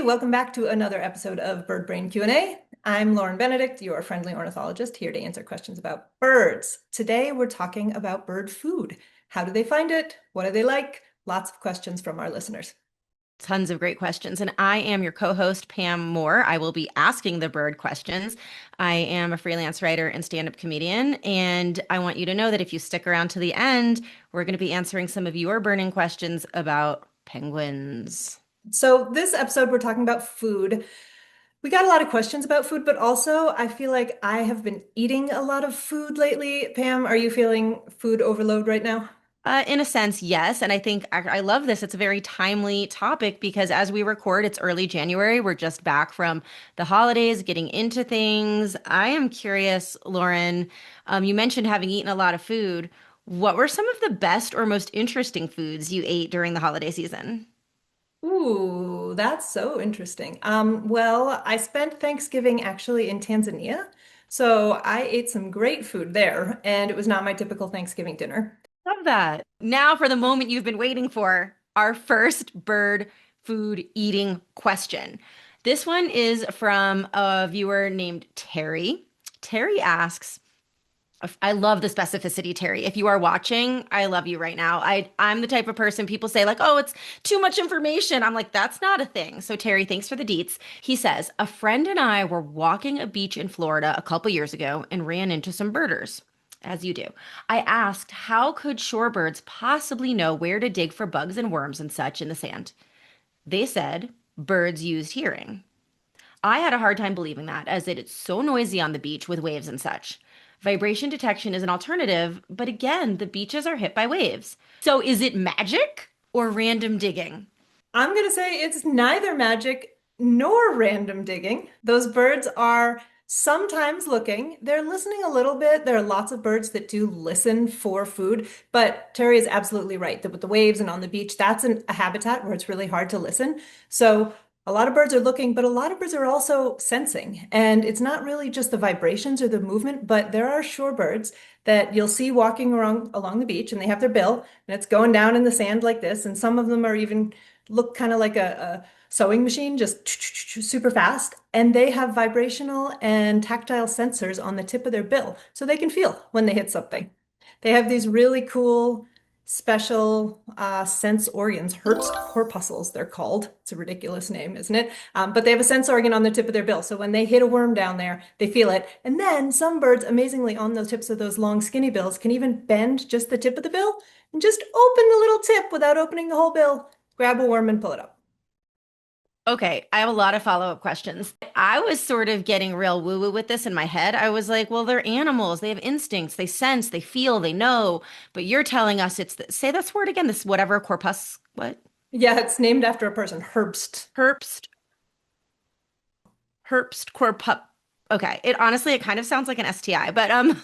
welcome back to another episode of Bird Brain Q&A. I'm Lauren Benedict, your friendly ornithologist, here to answer questions about birds. Today we're talking about bird food. How do they find it? What do they like? Lots of questions from our listeners. Tons of great questions. And I am your co-host, Pam Moore. I will be asking the bird questions. I am a freelance writer and stand-up comedian. And I want you to know that if you stick around to the end, we're going to be answering some of your burning questions about penguins. So this episode we're talking about food. We got a lot of questions about food, but also I feel like I have been eating a lot of food lately. Pam, are you feeling food overload right now? In a sense, yes. And I think I love this. It's a very timely topic because as we record, it's early January. We're just back from the holidays, getting into things. I am curious, Lauren, you mentioned having eaten a lot of food. What were some of the best or most interesting foods you ate during the holiday season? Ooh, that's so interesting. Well, I spent Thanksgiving actually in Tanzania. So I ate some great food there, and it was not my typical Thanksgiving dinner. Love that. Now for the moment you've been waiting for, our first bird food eating question. This one is from a viewer named Terry. Terry asks, I love the specificity, Terry. If you are watching, I love you right now. I'm the type of person people say like, "Oh, it's too much information." I'm like, "That's not a thing." So Terry, thanks for the deets. He says, "A friend and I were walking a beach in Florida a couple years ago and ran into some birders." As you do. I asked, how could shorebirds possibly know where to dig for bugs and worms and such in the sand? They said birds used hearing. I had a hard time believing that, as it's so noisy on the beach with waves and such. Vibration detection is an alternative, but again, the beaches are hit by waves. So is it magic or random digging? I'm going to say it's neither magic nor random digging. Those birds are sometimes looking. They're listening a little bit. There are lots of birds that do listen for food, but Terry is absolutely right that with the waves and on the beach, that's a habitat where it's really hard to listen. So a lot of birds are looking, but a lot of birds are also sensing. And it's not really just the vibrations or the movement, but there are shorebirds that you'll see walking around along the beach and they have their bill and it's going down in the sand like this. And some of them are even look kind of like a sewing machine, just super fast. And they have vibrational and tactile sensors on the tip of their bill, so they can feel when they hit something. They have these really cool special sense organs, Herbst corpuscles, they're called. It's a ridiculous name, isn't it? But they have a sense organ on the tip of their bill. So when they hit a worm down there, they feel it. And then some birds, amazingly, on the tips of those long, skinny bills, can even bend just the tip of the bill and just open the little tip without opening the whole bill, grab a worm and pull it up. Okay, I have a lot of follow-up questions. I was sort of getting real woo-woo with this in my head. I was like, well, they're animals. They have instincts. They sense, they feel, they know. But you're telling us say this word again, this whatever what? Yeah, it's named after a person, Herbst. Herbst, Herbst corpup. Okay, it kind of sounds like an STI, but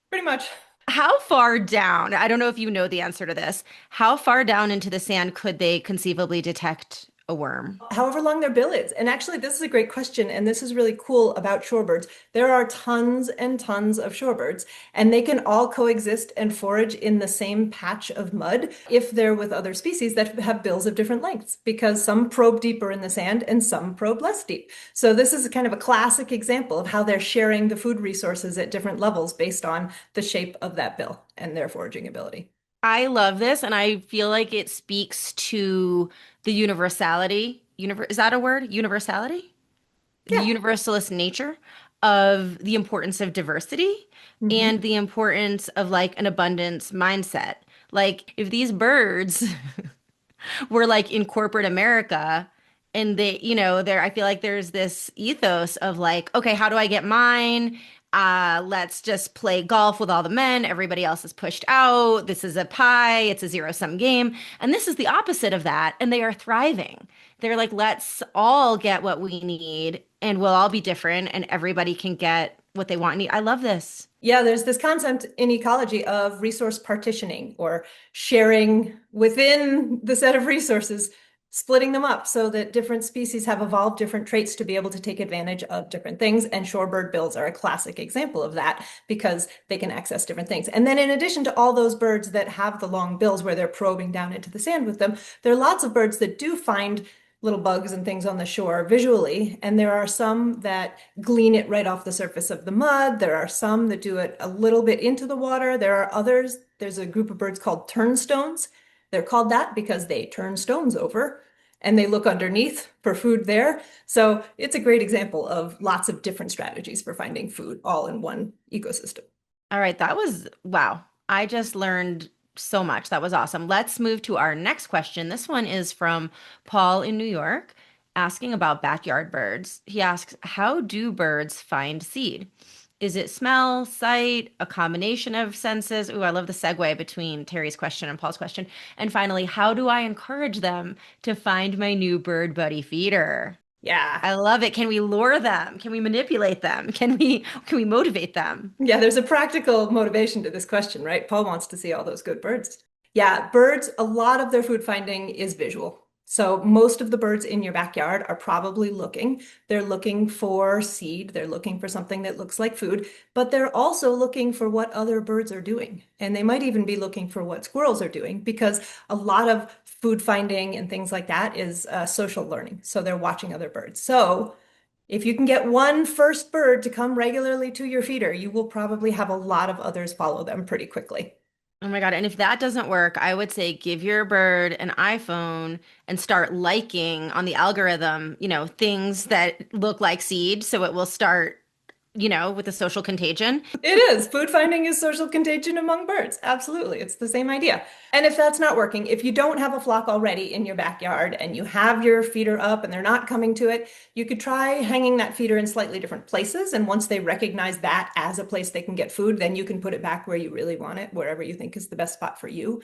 Pretty much. how far down? I don't know if you know the answer to this. How far down into the sand could they conceivably detect a worm? However long their bill is. And actually, this is a great question. And this is really cool about shorebirds. There are tons and tons of shorebirds, and they can all coexist and forage in the same patch of mud if they're with other species that have bills of different lengths, because some probe deeper in the sand and some probe less deep. So this is kind of a classic example of how they're sharing the food resources at different levels based on the shape of that bill and their foraging ability. I love this, and I feel like it speaks to the universality. Is that a word? Universality? The Yeah. universalist nature of the importance of diversity Mhm. and the importance of like an abundance mindset. Like if these birds were like in corporate America and there I feel like there's this ethos of like, okay, how do I get mine? Let's just play golf with all the men. Everybody else is pushed out. This is a pie. It's a zero-sum game. And this is the opposite of that. And they are thriving. They're like, let's all get what we need and we'll all be different and everybody can get what they want and need. I love this. Yeah, there's this concept in ecology of resource partitioning or sharing within the set of resources splitting them up so that different species have evolved different traits to be able to take advantage of different things. And shorebird bills are a classic example of that because they can access different things. And then in addition to all those birds that have the long bills where they're probing down into the sand with them, there are lots of birds that do find little bugs and things on the shore visually. And there are some that glean it right off the surface of the mud. There are some that do it a little bit into the water. There are others. There's a group of birds called turnstones. They're called that because they turn stones over and they look underneath for food there. So it's a great example of lots of different strategies for finding food all in one ecosystem. All right, that was wow. I just learned so much. That was awesome. Let's move to our next question. This one is from Paul in New York, asking about backyard birds. He asks, how do birds find seed? Is it smell, sight, a combination of senses? Ooh, I love the segue between Terry's question and Paul's question. And finally, how do I encourage them to find my new bird buddy feeder? Yeah. I love it. Can we lure them? Can we manipulate them? Can we motivate them? Yeah, there's a practical motivation to this question, right? Paul wants to see all those good birds. Yeah, birds, a lot of their food finding is visual. So most of the birds in your backyard are probably looking. They're looking for seed. They're looking for something that looks like food, but they're also looking for what other birds are doing. And they might even be looking for what squirrels are doing because a lot of food finding and things like that is social learning. So they're watching other birds. So if you can get one first bird to come regularly to your feeder, you will probably have a lot of others follow them pretty quickly. Oh my God. And if that doesn't work, I would say give your bird an iPhone and start liking on the algorithm, things that look like seed. So it will start, with the social contagion. It is. Food finding is social contagion among birds. Absolutely. It's the same idea. And if that's not working, if you don't have a flock already in your backyard and you have your feeder up and they're not coming to it, you could try hanging that feeder in slightly different places. And once they recognize that as a place they can get food, then you can put it back where you really want it, wherever you think is the best spot for you.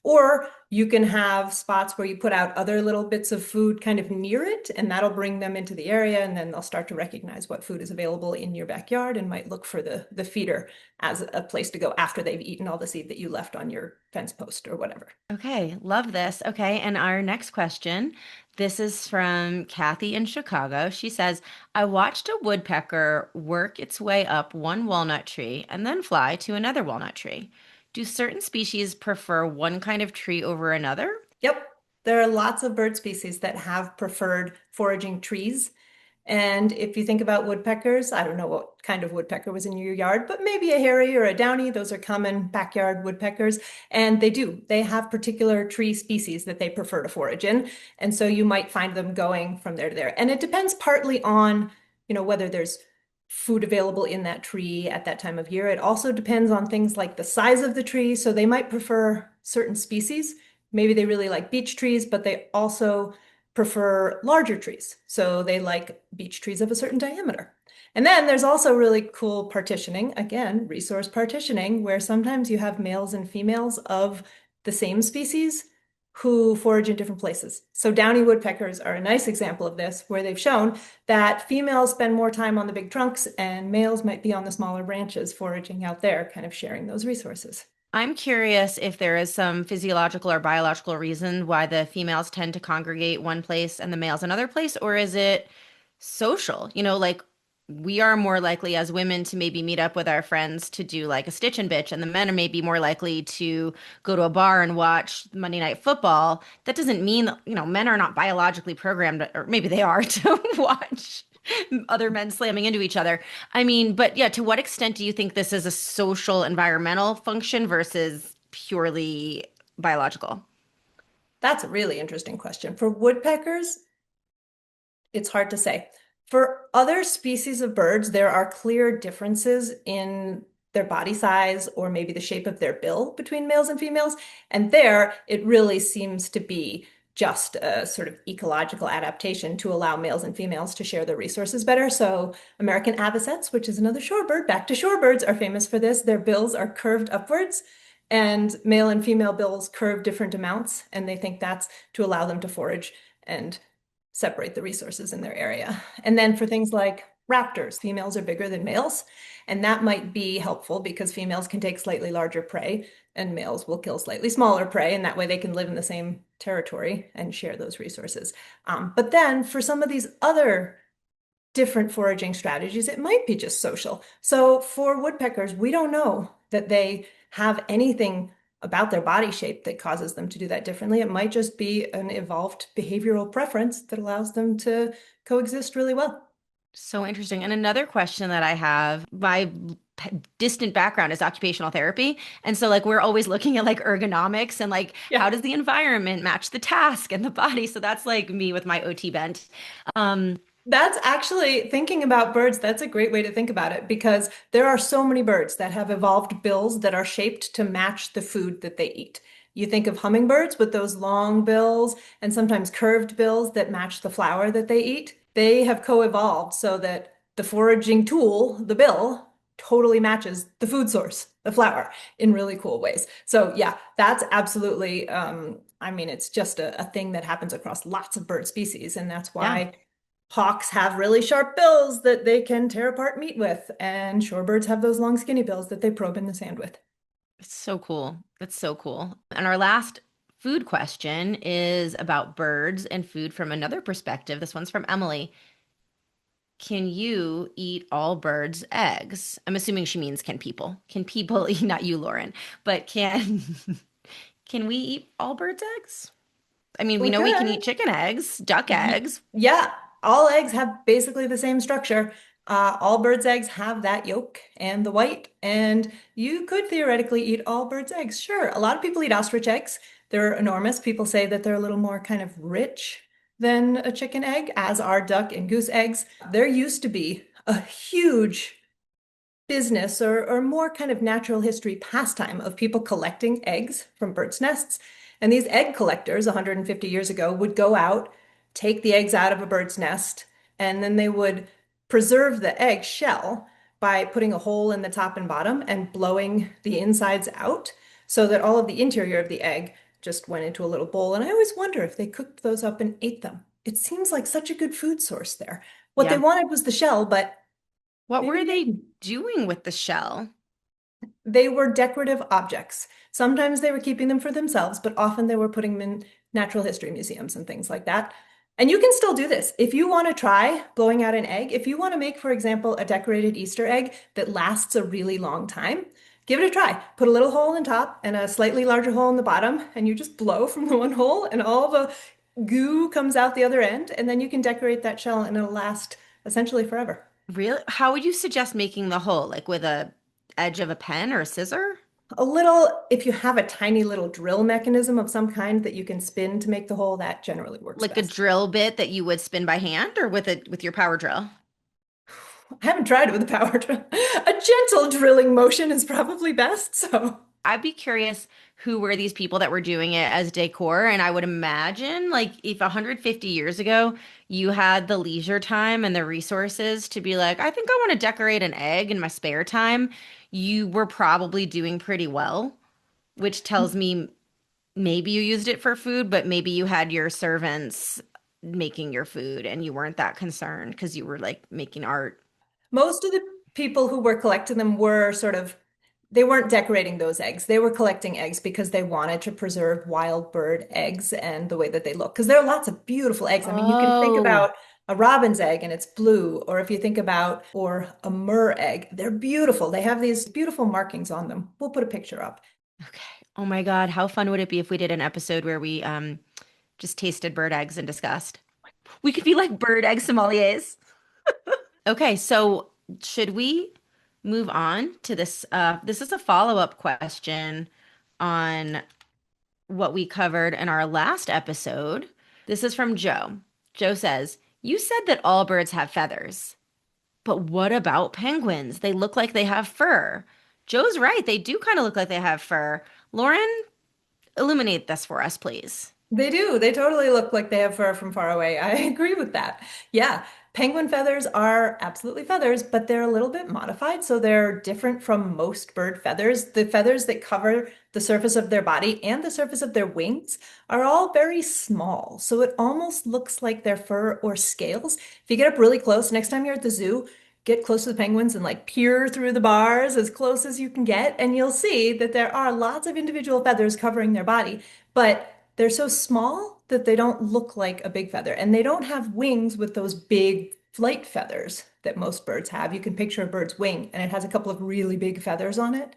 Or you can have spots where you put out other little bits of food kind of near it, and that'll bring them into the area, and then they'll start to recognize what food is available in your backyard and might look for the feeder as a place to go after they've eaten all the seed that you left on your fence post or whatever. Okay. Love this. Okay. And our next question. This is from Kathy in Chicago. She says, I watched a woodpecker work its way up one walnut tree and then fly to another walnut tree. Do certain species prefer one kind of tree over another? Yep, there are lots of bird species that have preferred foraging trees. And if you think about woodpeckers, I don't know what kind of woodpecker was in your yard, but maybe a hairy or a downy. Those are common backyard woodpeckers. And they have particular tree species that they prefer to forage in. And so you might find them going from there to there. And it depends partly on, whether there's food available in that tree at that time of year. It also depends on things like the size of the tree. So they might prefer certain species. Maybe they really like beech trees, but they also prefer larger trees. So they like beech trees of a certain diameter. And then there's also really cool partitioning, again, resource partitioning, where sometimes you have males and females of the same species who forage in different places. So downy woodpeckers are a nice example of this, where they've shown that females spend more time on the big trunks and males might be on the smaller branches foraging out there, kind of sharing those resources. I'm curious if there is some physiological or biological reason why the females tend to congregate one place and the males another place, or is it social? Like we are more likely as women to maybe meet up with our friends to do like a stitch and bitch, and the men are maybe more likely to go to a bar and watch Monday Night Football. That doesn't mean that, men are not biologically programmed, or maybe they are, to watch other men slamming into each other. I mean, but yeah, to what extent do you think this is a social environmental function versus purely biological? That's a really interesting question. For woodpeckers, it's hard to say. For other species of birds, there are clear differences in their body size or maybe the shape of their bill between males and females. And there, it really seems to be just a sort of ecological adaptation to allow males and females to share their resources better. So American avocets, which is another shorebird, back to shorebirds, are famous for this. Their bills are curved upwards, and male and female bills curve different amounts, and they think that's to allow them to forage and separate the resources in their area. And then for things like raptors. Females are bigger than males, and that might be helpful because females can take slightly larger prey and males will kill slightly smaller prey, and that way they can live in the same territory and share those resources. But then for some of these other different foraging strategies, it might be just social. So for woodpeckers, we don't know that they have anything about their body shape that causes them to do that differently. It might just be an evolved behavioral preference that allows them to coexist really well. So interesting. And another question that I have, my distant background is occupational therapy. And so like we're always looking at like ergonomics and like how Yeah. does the environment match the task and the body? So that's like me with my OT bent. Um, That's actually thinking about birds. That's a great way to think about it because there are so many birds that have evolved bills that are shaped to match the food that they eat. You think of hummingbirds with those long bills and sometimes curved bills that match the flower that they eat. They have co-evolved so that the foraging tool, the bill, totally matches the food source, the flower, in really cool ways. So yeah, that's absolutely, I mean, it's just a thing that happens across lots of bird species, and that's yeah. why hawks have really sharp bills that they can tear apart meat with, and shorebirds have those long, skinny bills that they probe in the sand with. It's so cool. That's so cool. And our last food question is about birds and food from another perspective. This one's from Emily. Can you eat all birds' eggs? I'm assuming she means can people? Can people eat, not you, Lauren, but can we eat all birds' eggs? I mean, we We know we can could. eat chicken eggs, duck Y- eggs. Yeah, all eggs have basically the same structure. All birds' eggs have that yolk and the white, and you could theoretically eat all birds' eggs. Sure, a lot of people eat ostrich eggs. They're enormous. People say that they're a little more kind of rich than a chicken egg, as are duck and goose eggs. There used to be a huge business or more kind of natural history pastime of people collecting eggs from birds' nests. And these egg collectors 150 years ago would go out, take the eggs out of a bird's nest, and then they would preserve the egg shell by putting a hole in the top and bottom and blowing the insides out so that all of the interior of the egg just went into a little bowl. And I always wonder if they cooked those up and ate them. It seems like such a good food source there. What they Yeah. wanted was the shell, but What maybe were they they didn't. doing with the shell? They were decorative objects. Sometimes they were keeping them for themselves, but often they were putting them in natural history museums and things like that. And you can still do this. If you want to try blowing out an egg, if you want to make, for example, a decorated Easter egg that lasts a really long time, give it a try. Put a little hole in top and a slightly larger hole in the bottom, and you just blow from the one hole, and all the goo comes out the other end, and then you can decorate that shell and it'll last essentially forever. Really? How would you suggest making the hole? Like with a edge of a pen or a scissor? A little, if you have a tiny little drill mechanism of some kind that you can spin to make the hole, that generally works Like a best. drill bit that you would spin by hand or with your power drill? I haven't tried it with a power drill. A gentle drilling motion is probably best, so. I'd be curious who were these people that were doing it as decor. And I would imagine, like, if 150 years ago you had the leisure time and the resources to be like, I think I want to decorate an egg in my spare time, you were probably doing pretty well, which tells me maybe you used it for food, but maybe you had your servants making your food and you weren't that concerned because you were like making art. Most of the people who were collecting them were sort of, they weren't decorating those eggs. They were collecting eggs because they wanted to preserve wild bird eggs and the way that they look. Because there are lots of beautiful eggs. I mean, you can think Oh, about a robin's egg and it's blue, or if you think about, or a murre egg, they're beautiful. They have these beautiful markings on them. We'll put a picture up. okay. Oh my God, how fun would it be if we did an episode where we just tasted bird eggs and discussed? We could be like bird egg sommeliers. Okay, so should we move on to this? This is a follow-up question on what we covered in our last episode. This is from Joe. Joe says, you said that all birds have feathers, but what about penguins? They look like they have fur. Joe's right. They do kind of look like they have fur. Lauren, illuminate this for us, please. They do. They totally look like they have fur from far away. I agree with that. Yeah. Penguin feathers are absolutely feathers, but they're a little bit modified, so they're different from most bird feathers. The feathers that cover the surface of their body and the surface of their wings are all very small, so it almost looks like they're fur or scales. If you get up really close, next time you're at the zoo, get close to the penguins and like peer through the bars as close as you can get, and you'll see that there are lots of individual feathers covering their body, but they're so small that they don't look like a big feather, and they don't have wings with those big flight feathers that most birds have. You can picture a bird's wing, and it has a couple of really big feathers on it.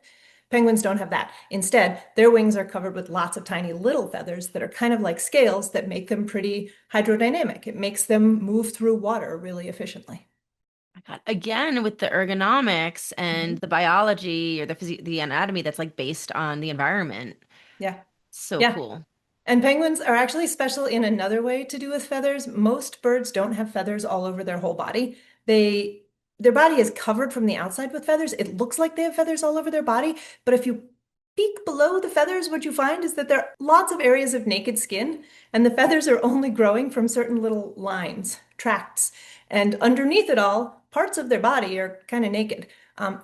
Penguins don't have that. Instead, their wings are covered with lots of tiny little feathers that are kind of like scales that make them pretty hydrodynamic. It makes them move through water really efficiently. My God. Again, with the ergonomics and Mhm. the biology or the anatomy that's like based on the environment. Yeah. So Yeah. cool. And penguins are actually special in another way to do with feathers. Most birds don't have feathers all over their whole body. They their body is covered from the outside with feathers. It looks like they have feathers all over their body, but if you peek below the feathers, what you find is that there are lots of areas of naked skin, and the feathers are only growing from certain little lines, tracts. And underneath it all, parts of their body are kind of naked.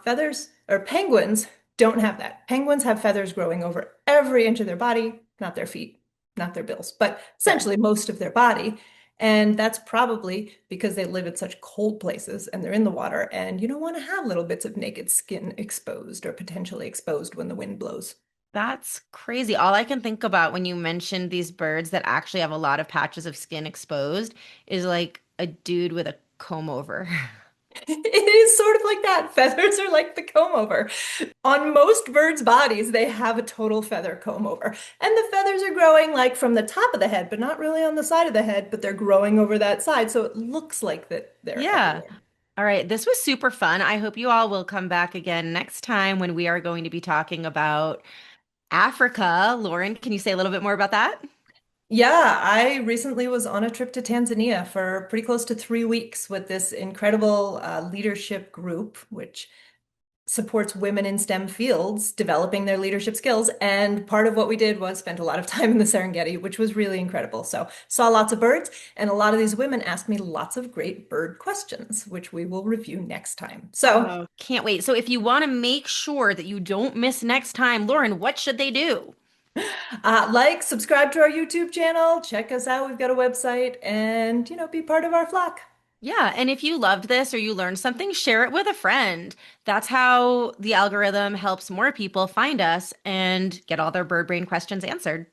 Feathers or penguins don't have that. Penguins have feathers growing over every inch of their body, not their feet, not their bills, but Sure. essentially most of their body. And that's probably because they live at such cold places and they're in the water, and you don't want to have little bits of naked skin exposed or potentially exposed when the wind blows. That's crazy. All I can think about when you mentioned these birds that actually have a lot of patches of skin exposed is like a dude with a comb over. It is sort of like that. Feathers are like the comb over. On most birds' bodies, they have a total feather comb over. And the feathers are growing like from the top of the head, but not really on the side of the head, but they're growing over that side. So it looks like that they're Yeah. everywhere. All right. This was super fun. I hope you all will come back again next time when we are going to be talking about Africa. Lauren, can you say a little bit more about that? Yeah, I recently was on a trip to Tanzania for pretty close to 3 weeks with this incredible leadership group, which supports women in STEM fields developing their leadership skills. And part of what we did was spend a lot of time in the Serengeti, which was really incredible. So saw lots of birds, and a lot of these women asked me lots of great bird questions, which we will review next time. So Oh, can't wait. So if you want to make sure that you don't miss next time, Lauren, what should they do? like, subscribe to our YouTube channel, check us out. We've got a website, and be part of our flock. Yeah, and if you loved this or you learned something, share it with a friend. That's how the algorithm helps more people find us and get all their bird brain questions answered.